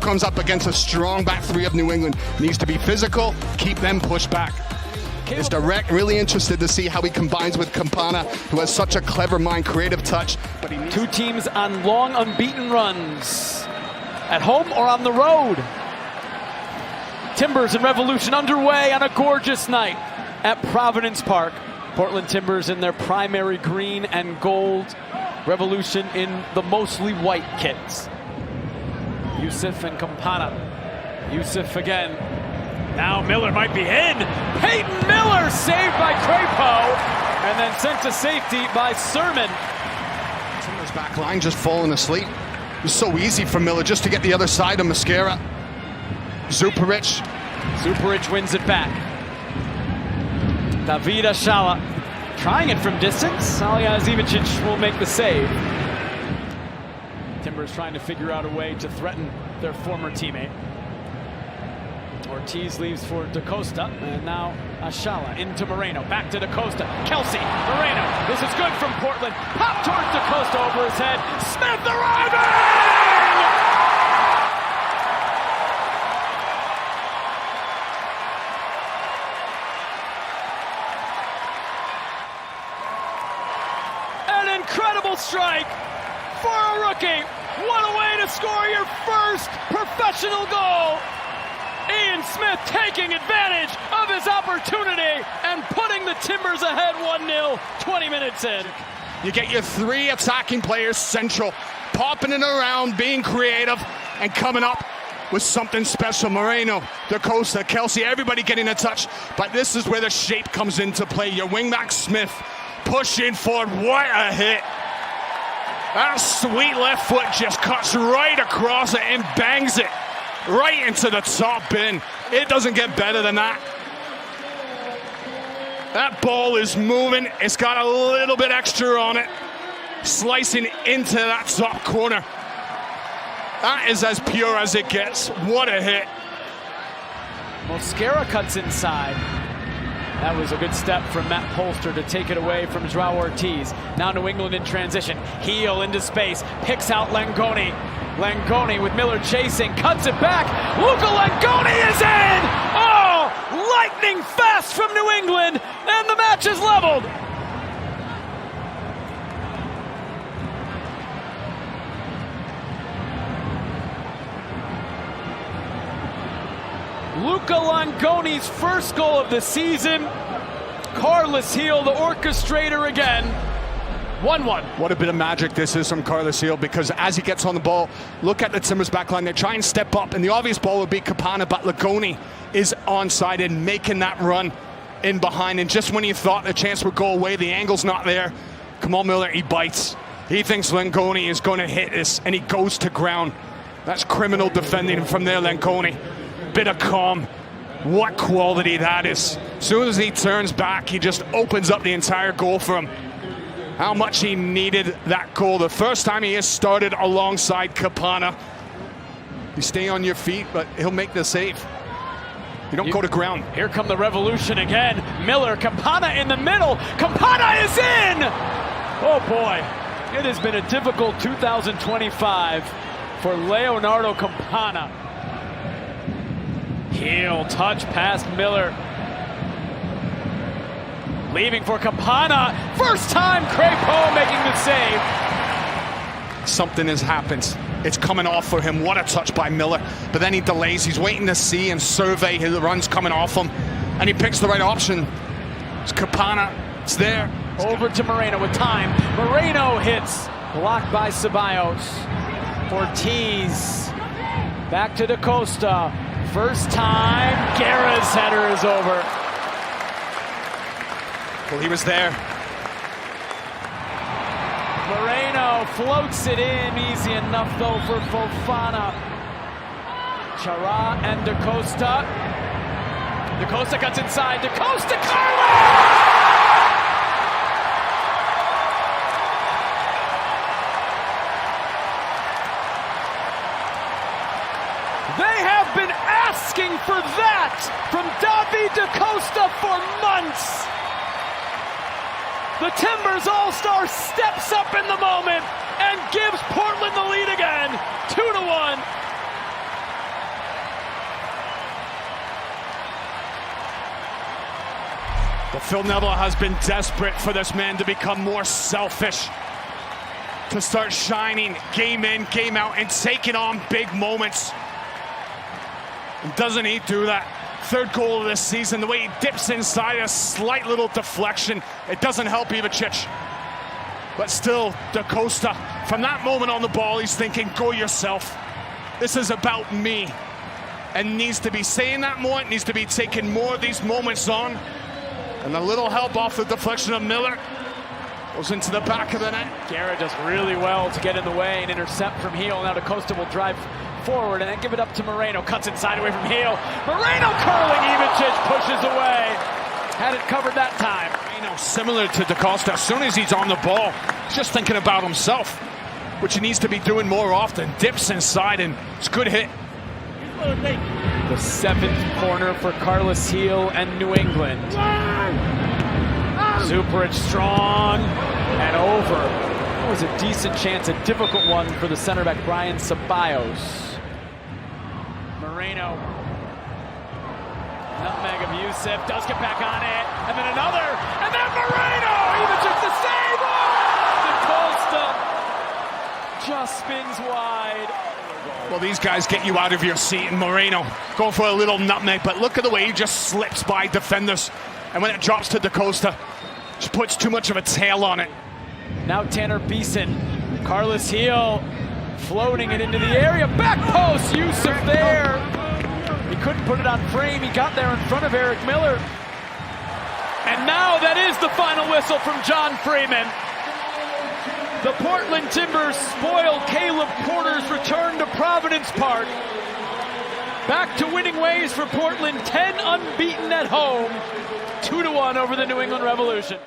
comes up against a strong back three of New England. Needs to be physical, keep them pushed back. Is Direct really interested to see how he combines with Campana, who has such a clever mind, creative touch. But he two teams on long unbeaten runs, at home or on the road. Timbers and Revolution underway on a gorgeous night at Providence Park. Portland Timbers in their primary green and gold. Revolution in the mostly white kits. Yusuf and Campana. Yusuf again. Now Miller might be in. Peyton Miller saved by Crapo and then sent to safety by Sermon. Timbers back line just falling asleep. It was so easy for Miller just to get the other side of Mascara. Zuparic wins it back. David Ashala trying it from distance. Alija Zivacic will make the save. Timbers trying to figure out a way to threaten their former teammate. Ortiz leaves for Da Costa, and now Ashala into Moreno, back to Da Costa. Kelsey, Moreno, this is good from Portland. Pop towards Da Costa over his head. Smith arriving! An incredible strike for a rookie. What a way to score your first professional goal. Ian Smith taking advantage of his opportunity and putting the Timbers ahead 1-0, 20 minutes in. You get your three attacking players central, popping it around, being creative, and coming up with something special. Moreno, Da Costa, Kelsey, everybody getting a touch. But this is where the shape comes into play. Your wingback Smith pushing forward. What a hit. That sweet left foot just cuts right across it and bangs it right into the top bin. It doesn't get better than that. That ball is moving. It's got a little bit extra on it. Slicing into that top corner. That is as pure as it gets. What a hit. Mosquera cuts inside. That was a good step from Matt Polster to take it away from Joao Ortiz. Now New England in transition. Heel into space. Picks out Langoni. Langoni with Miller chasing. Cuts it back. Luca Langoni is in! Oh! Lightning fast from New England. And the match is leveled. Luca Langoni's first goal of the season. Carlos Heel, the orchestrator again. 1-1. What a bit of magic this is from Carlos Heel, because as he gets on the ball, look at the Timbers back line. They try and step up, and the obvious ball would be Campana, but Langoni is onside and making that run in behind. And just when you thought the chance would go away, the angle's not there. Kamal Miller, he bites. He thinks Langoni is going to hit this, and he goes to ground. That's criminal defending from there, Langoni. Bit of calm. What quality that is. As soon as he turns back, he just opens up the entire goal for him. How much he needed that goal. The first time he has started alongside Campana. You stay on your feet, but he'll make the save. You don't go to ground. Here come the Revolution again. Miller, Campana in the middle. Campana is in! Oh boy, it has been a difficult 2025 for Leonardo Campana. Heel touch past Miller. Leaving for Campana. First time Crapo making the save. Something has happened. It's coming off for him. What a touch by Miller. But then he delays. He's waiting to see and survey his runs coming off him. And he picks the right option. It's Campana. It's there. Over to Moreno with time. Moreno hits. Blocked by Ceballos. Ortiz. Back to Da Costa. First time. Guerra's header is over. Well, he was there. Moreno floats it in. Easy enough, though, for Fofana. Chara and Da Costa. Da Costa cuts inside. Da Costa, Carlos! They have been asking for that from David Da Costa for months. The Timbers All-Star steps up in the moment and gives Portland the lead again, 2-1. But Phil Neville has been desperate for this man to become more selfish, to start shining game in, game out, and taking on big moments. And doesn't he do that? Third goal of this season, the way he dips inside, a slight little deflection. It doesn't help Ivacic. But still, Da Costa, from that moment on the ball, he's thinking, go yourself. This is about me. And needs to be saying that more, needs to be taking more of these moments on. And a little help off the deflection of Miller. Goes into the back of the net. Guerra does really well to get in the way and intercept from Heel. Now Da Costa will drive forward and then give it up to Moreno. Cuts inside away from Heel. Moreno curling. Ivacic pushes away. Had it covered that time. Moreno, similar to Da Costa, as soon as he's on the ball, he's just thinking about himself, which he needs to be doing more often. Dips inside and it's a good hit. The seventh corner for Carlos Heel and New England. Zuperich strong and over. That was a decent chance, a difficult one for the center back Brian Ceballos. Moreno. Nutmeg of Yusuf, does get back on it, and then another, and then Moreno! Even just the save! Da Costa just spins wide. Well, these guys get you out of your seat, and Moreno going for a little nutmeg, but look at the way he just slips by defenders. And when it drops to Da Costa, just puts too much of a tail on it. Now Tanner Beeson, Carlos Heel floating it into the area, back post, Yusuf there. He couldn't put it on frame, he got there in front of Eric Miller. And now that is the final whistle from John Freeman. The Portland Timbers spoiled Caleb Porter's return to Providence Park. Back to winning ways for Portland, 10 unbeaten at home, 2-1 over the New England Revolution.